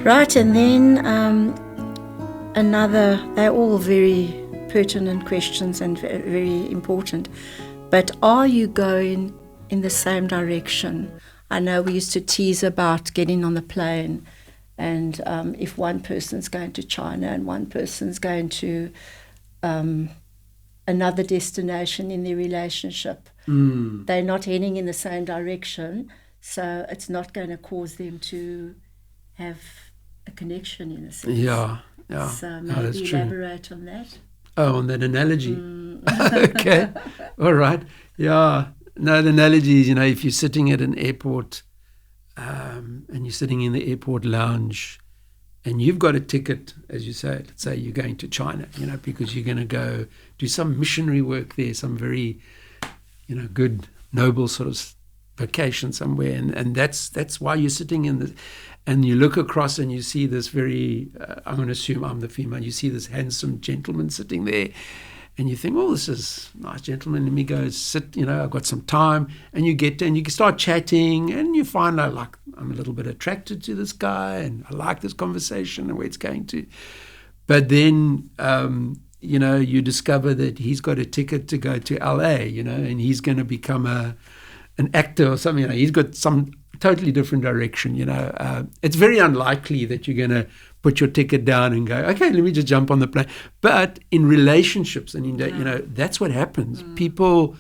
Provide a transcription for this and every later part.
Right, and then they're all very pertinent questions and very important, but are you going in the same direction? I know we used to tease about getting on the plane, and if one person's going to China and one person's going to another destination in their relationship, they're not heading in the same direction, so it's not going to cause them to have a connection in a sense. Yeah. So maybe elaborate on that. Oh, on that analogy. Okay. All right. Yeah. No, the analogy is, if you're sitting at an airport and you're sitting in the airport lounge and you've got a ticket, as you say, let's say you're going to China, because you're going to go do some missionary work there, some very, good, noble sort of vacation somewhere. And that's why you're sitting in the, and you look across and you see this very, I'm going to assume I'm the female, you see this handsome gentleman sitting there. And you think, oh, this is a nice gentleman. Let me go sit, I've got some time. And you get there and you start chatting and you find I'm a little bit attracted to this guy and I like this conversation and where it's going to. But then, you discover that he's got a ticket to go to LA, and he's going to become an actor or something. He's got some totally different direction, It's very unlikely that you're going to put your ticket down and go, okay, let me just jump on the plane. But in relationships and that's what happens. People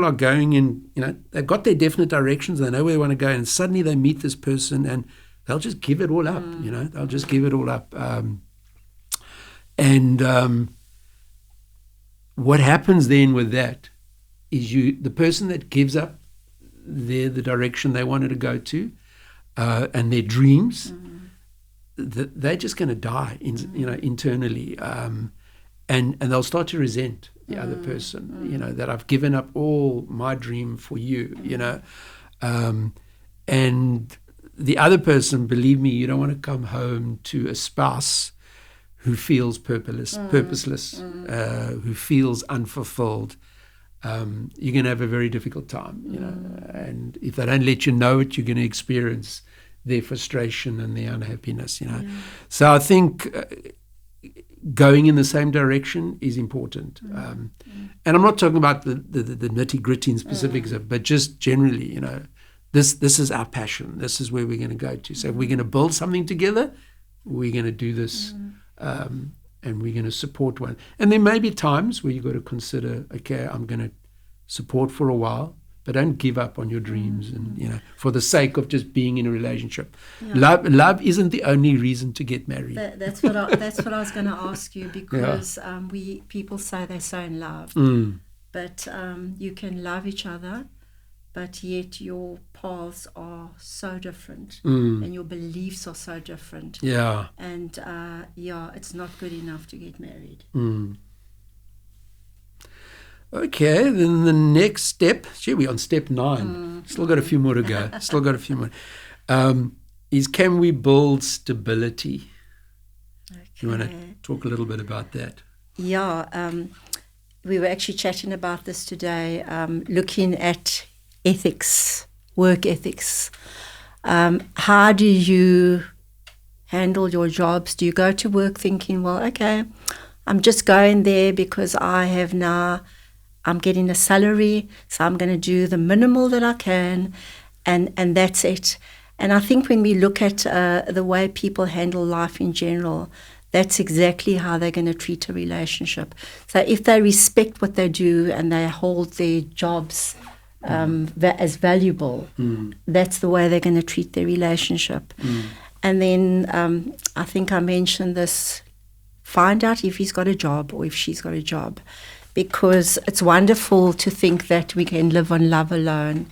are going in, they've got their definite directions, they know where they want to go, and suddenly they meet this person and they'll just give it all up, they'll just give it all up. What happens then with that is the person that gives up the direction they wanted to go to and their dreams, they're just going to die internally, and they'll start to resent the other person, that I've given up all my dream for you, and the other person, believe me, you don't want to come home to a spouse who feels purposeless, who feels unfulfilled. You're going to have a very difficult time, and if they don't let you know it, you're going to experience their frustration and their unhappiness, So I think going in the same direction is important. And I'm not talking about the nitty-gritty and specifics, but just generally, this is our passion. This is where we're going to go to. So if we're going to build something together, we're going to do this, and we're going to support one. And there may be times where you've got to consider, okay, I'm going to support for a while, but don't give up on your dreams, and for the sake of just being in a relationship. Love isn't the only reason to get married. That's what I was going to ask you, because people say they're so in love, but you can love each other, but yet your paths are so different, and your beliefs are so different. Yeah. And it's not good enough to get married. Okay, then the next step, we're on step 9. Still got a few more to go. Is can we build stability? Okay. You want to talk a little bit about that? Yeah, we were actually chatting about this today, looking at ethics, work ethics. How do you handle your jobs? Do you go to work thinking, well, okay, I'm just going there because I'm getting a salary, so I'm going to do the minimal that I can, and that's it. And I think when we look at the way people handle life in general, that's exactly how they're going to treat a relationship. So if they respect what they do and they hold their jobs as valuable, that's the way they're going to treat their relationship. And then I think I mentioned this, find out if he's got a job or if she's got a job. Because it's wonderful to think that we can live on love alone.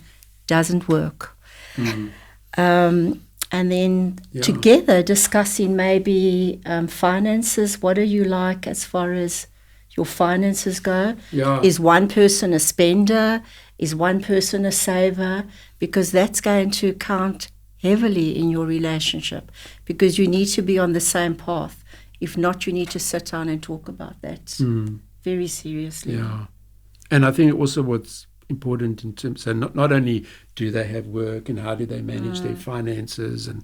Doesn't work. And then together discussing maybe finances. What are you like as far as your finances go? Yeah. Is one person a spender? Is one person a saver? Because that's going to count heavily in your relationship, because you need to be on the same path. If not, you need to sit down and talk about that. Very seriously. Yeah. And I think also what's important in terms, so not only do they have work and how do they manage their finances, and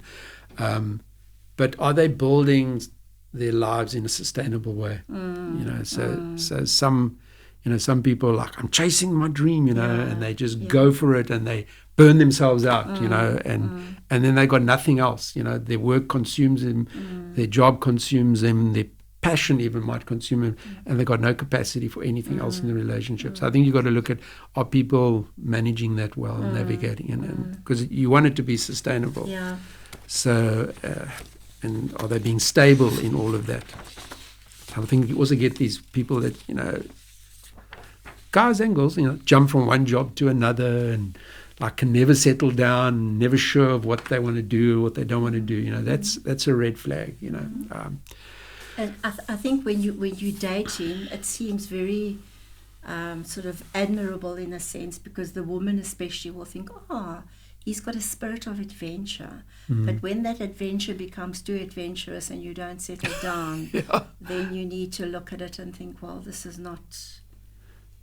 but are they building their lives in a sustainable way? So some people are like, I'm chasing my dream, and they just go for it and they burn themselves out, and then they got nothing else. Their work consumes them, their job consumes them, their passion even might consume them, and they got no capacity for anything else in the relationship. So I think you've got to look at, are people managing that well, navigating, and because you want it to be sustainable. Yeah. So, and are they being stable in all of that? I think you also get these people that, guys and girls, jump from one job to another and like can never settle down, never sure of what they want to do, what they don't want to do. That's a red flag. And I think when you dating, it seems very sort of admirable in a sense, because the woman especially will think, he's got a spirit of adventure. But when that adventure becomes too adventurous and you don't settle down, then you need to look at it and think, well, this is not...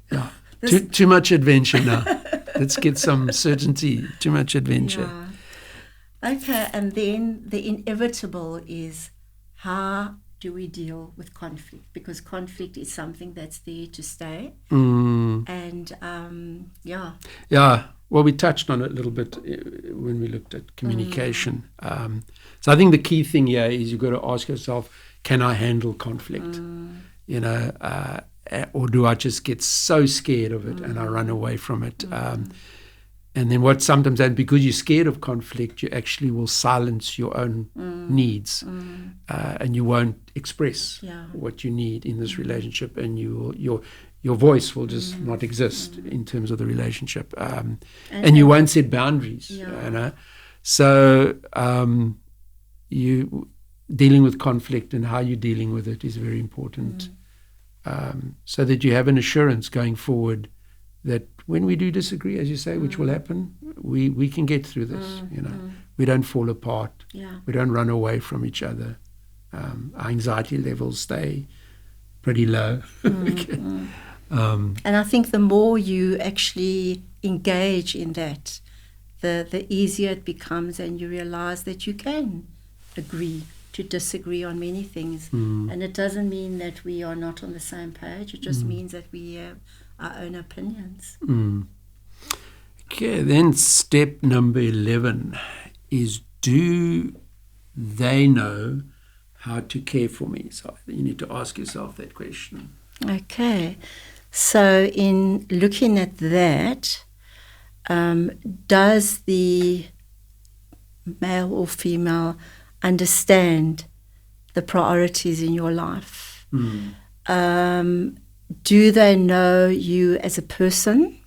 Yeah, too much adventure now. Let's get some certainty. Too much adventure. Yeah. Okay, and then the inevitable is, how do we deal with conflict? Because conflict is something that's there to stay. And yeah. Well, we touched on it a little bit when we looked at communication. So I think the key thing here is you've got to ask yourself, can I handle conflict? Or do I just get so scared of it and I run away from it? And then what sometimes happens, because you're scared of conflict, you actually will silence your own needs, and you won't express what you need in this relationship, and your voice will just not exist in terms of the relationship, and you won't set boundaries. So you dealing with conflict and how you're dealing with it is very important. So that you have an assurance going forward that when we do disagree, as you say, which will happen, we can get through this. We don't fall apart. We don't run away from each other. Our anxiety levels stay pretty low. And I think the more you actually engage in that, the easier it becomes, and you realize that you can agree to disagree on many things. And it doesn't mean that we are not on the same page. It just means that we have our own opinions. Okay, then step number 11 is, do they know how to care for me? So you need to ask yourself that question. Okay, so in looking at that, does the male or female understand the priorities in your life? Do they know you as a person,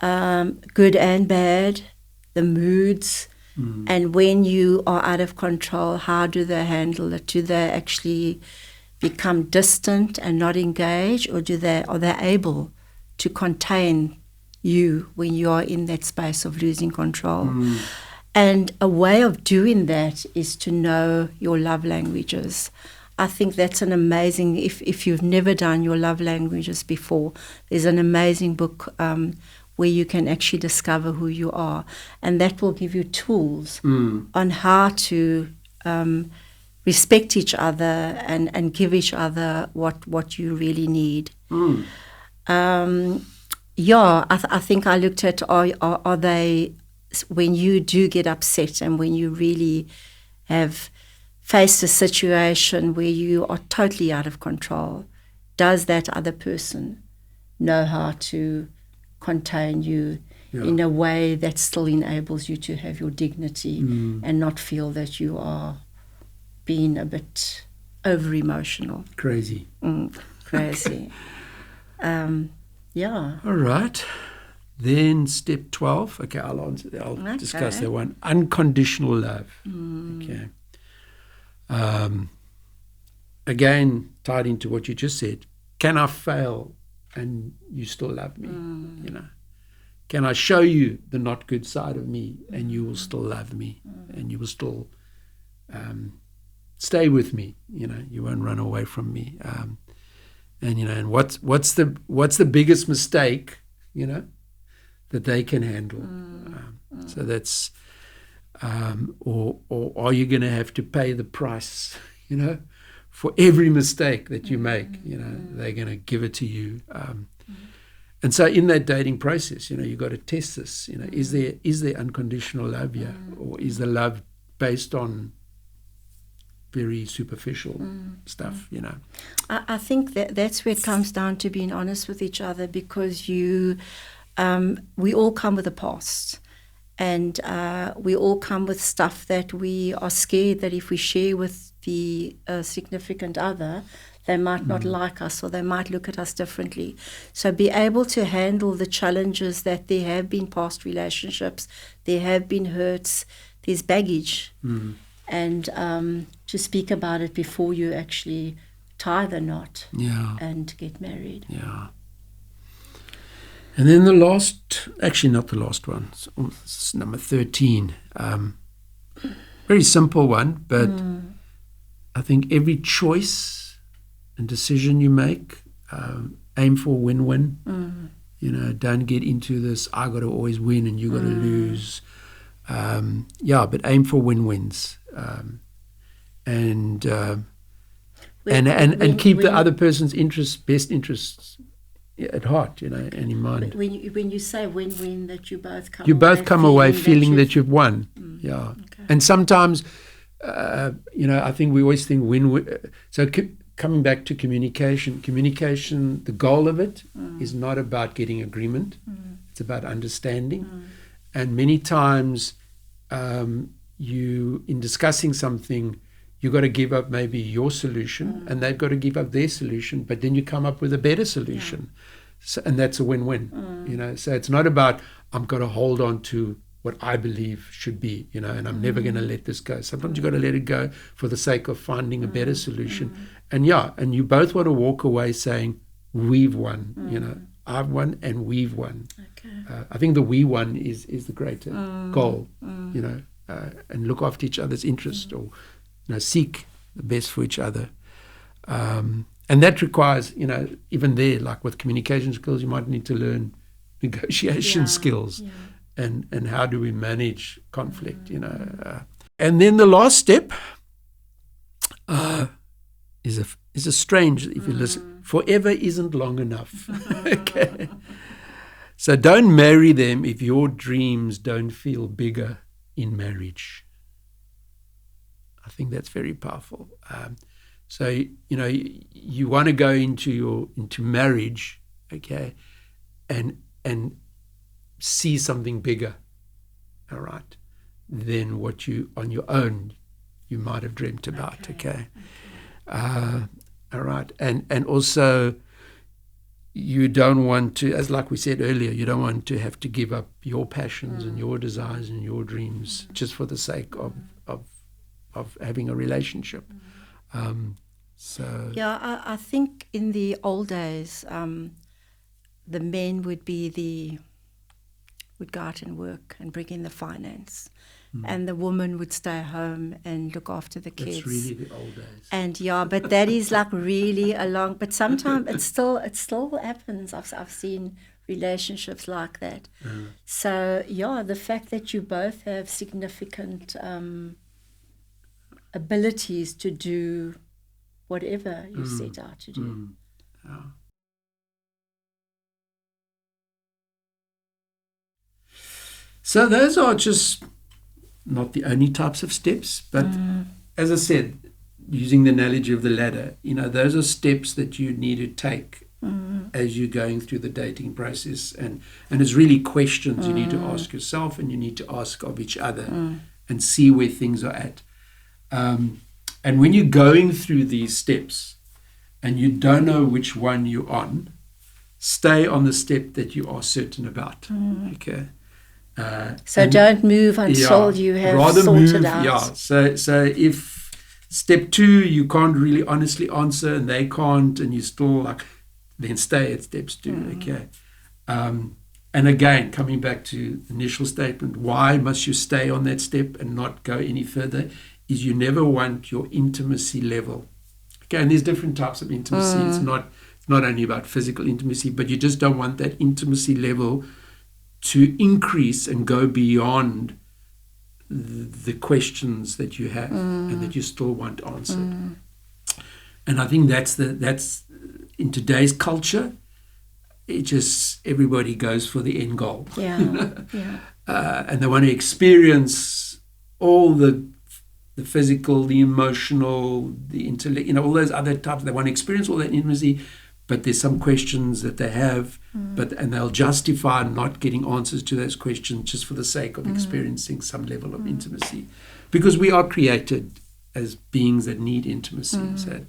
good and bad, the moods, and when you are out of control, how do they handle it? Do they actually become distant and not engage, or are they able to contain you when you are in that space of losing control? And a way of doing that is to know your love languages. I think that's an amazing, if you've never done your love languages before, there's an amazing book where you can actually discover who you are. And that will give you tools on how to respect each other and give each other what you really need. I think I looked at, are they, when you do get upset and when you really have faced a situation where you are totally out of control, does that other person know how to contain you in a way that still enables you to have your dignity and not feel that you are being a bit over emotional? Crazy. Crazy. All right. Then step 12. Okay, I'll discuss that one. Unconditional love. Okay. Again, tied into what you just said. Can I fail and you still love me? Can I show you the not good side of me and you will still love me and you will still stay with me? You won't run away from me. And what's the biggest mistake? That they can handle. So that's or are you going to have to pay the price, for every mistake that you make? They're going to give it to you. And so in that dating process, you've got to test this. Is there unconditional love here, or is the love based on very superficial stuff? I think that's where it comes down to being honest with each other, because we all come with a past, and we all come with stuff that we are scared that if we share with the significant other, they might not like us, or they might look at us differently. So be able to handle the challenges that there have been past relationships, there have been hurts, there's baggage, and to speak about it before you actually tie the knot and get married. Yeah. And then the last, actually not the last one, it's number 13. Very simple one, but I think every choice and decision you make, aim for win-win. Don't get into this, I got to always win and you got to lose. But aim for win-wins. And keep the other person's best interests at heart, and in mind. But when you say win-win, that you both come away feeling that you've won. Okay. And sometimes, I think we always think win-win. So coming back to communication, the goal of it is not about getting agreement. It's about understanding. And many times, in discussing something, you've got to give up maybe your solution, and they've got to give up their solution, but then you come up with a better solution. So, and that's a win-win, So it's not about, I'm going to hold on to what I believe should be, and I'm never going to let this go. Sometimes you've got to let it go for the sake of finding a better solution. And you both want to walk away saying, we've won, I've won and we've won. Okay. I think the we won is the greater goal, and look after each other's interest, or seek the best for each other. And that requires, even there, like with communication skills, you might need to learn negotiation skills. Yeah. And how do we manage conflict, and then the last step is a strange, if you listen, forever isn't long enough. Okay. So don't marry them if your dreams don't feel bigger in marriage. I think that's very powerful. So you want to go into marriage, okay, and see something bigger, all right, than what you on your own you might have dreamt about. Okay. All right, and also you don't want to, as like we said earlier, you don't want to have to give up your passions and your desires and your dreams just for the sake of having a relationship. I think in the old days, the men would go out and work and bring in the finance, and the woman would stay home and look after the kids. That's really the old days. And but that is like really a long. But sometimes it still happens. I've seen relationships like that. So the fact that you both have significant abilities to do whatever you set out to do. So those are just not the only types of steps, but as I said, using the analogy of the ladder, those are steps that you need to take as you're going through the dating process. And it's really questions you need to ask yourself and you need to ask of each other and see where things are at. And when you're going through these steps and you don't know which one you're on, stay on the step that you are certain about. Okay. So don't move until you have sorted out. Yeah. So if step 2 you can't really honestly answer and they can't, and you still then stay at steps 2. Okay. And again, coming back to the initial statement, why must you stay on that step and not go any further? Is you never want your intimacy level. Okay, and there's different types of intimacy. It's not only about physical intimacy, but you just don't want that intimacy level to increase and go beyond the questions that you have and that you still want answered. And I think that's in today's culture, it just, everybody goes for the end goal. And they want to experience all the physical, the emotional, the intellect, all those other types. They want to experience all that intimacy, but there's some questions that they have, and they'll justify not getting answers to those questions just for the sake of experiencing some level of intimacy, because we are created as beings that need intimacy. So,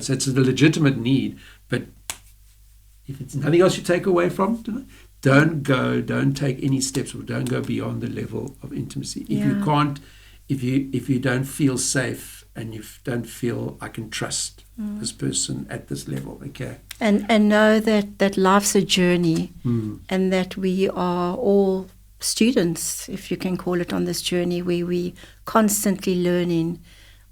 so it's a legitimate need, but if it's nothing else you take away from tonight, don't take any steps, or don't go beyond the level of intimacy. If you can't, if you don't feel safe and you don't feel I can trust this person at this level, okay. And know that life's a journey, and that we are all students, if you can call it, on this journey where we constantly learning.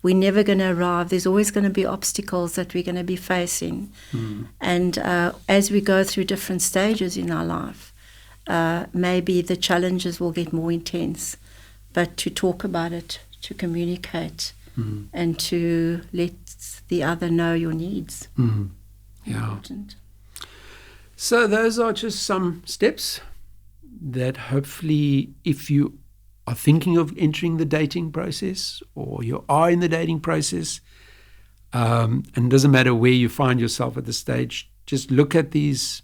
We're never going to arrive. There's always going to be obstacles that we're going to be facing. And as we go through different stages in our life, maybe the challenges will get more intense. But to talk about it, to communicate, and to let the other know your needs. Important. So those are just some steps that hopefully, if you are thinking of entering the dating process, or you are in the dating process, and it doesn't matter where you find yourself at this stage, just look at these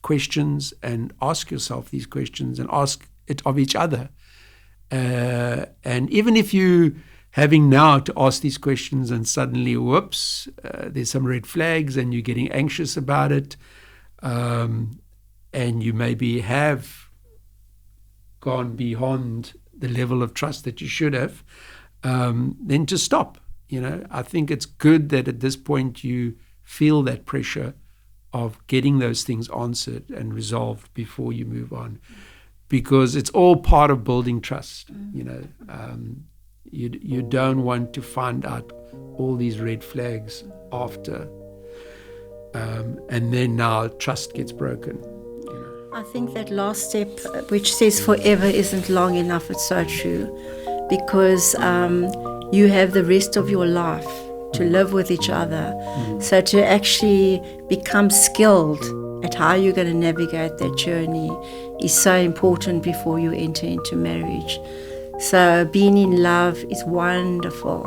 questions and ask yourself these questions and ask it of each other. And even if you having now to ask these questions and suddenly, whoops, there's some red flags and you're getting anxious about it, and you maybe have gone beyond the level of trust that you should have, then just stop. I think it's good that at this point you feel that pressure of getting those things answered and resolved before you move on, because it's all part of building trust. You don't want to find out all these red flags after, and then now trust gets broken. I think that last step, which says forever isn't long enough, it's so true, because you have the rest of your life to live with each other. So to actually become skilled at how you're going to navigate that journey is so important before you enter into marriage. So being in love is wonderful,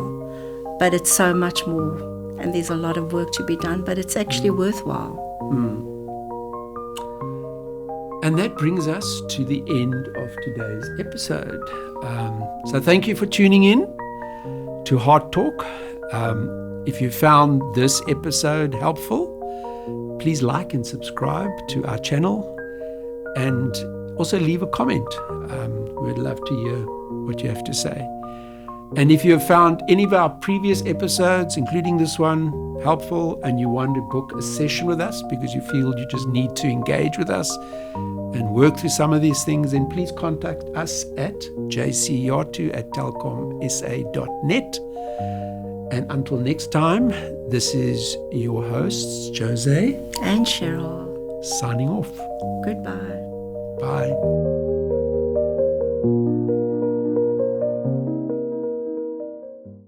but it's so much more, and there's a lot of work to be done, but it's actually worthwhile. And that brings us to the end of today's episode. So thank you for tuning in to Heart Talk. If you found this episode helpful, please like and subscribe to our channel, and also leave a comment. We'd love to hear what you have to say. And if you have found any of our previous episodes, including this one, helpful, and you want to book a session with us because you feel you just need to engage with us and work through some of these things, then please contact us at jcyatu@telcomsa.net. And until next time, this is your hosts, Jose and Cheryl, signing off. Goodbye. Bye.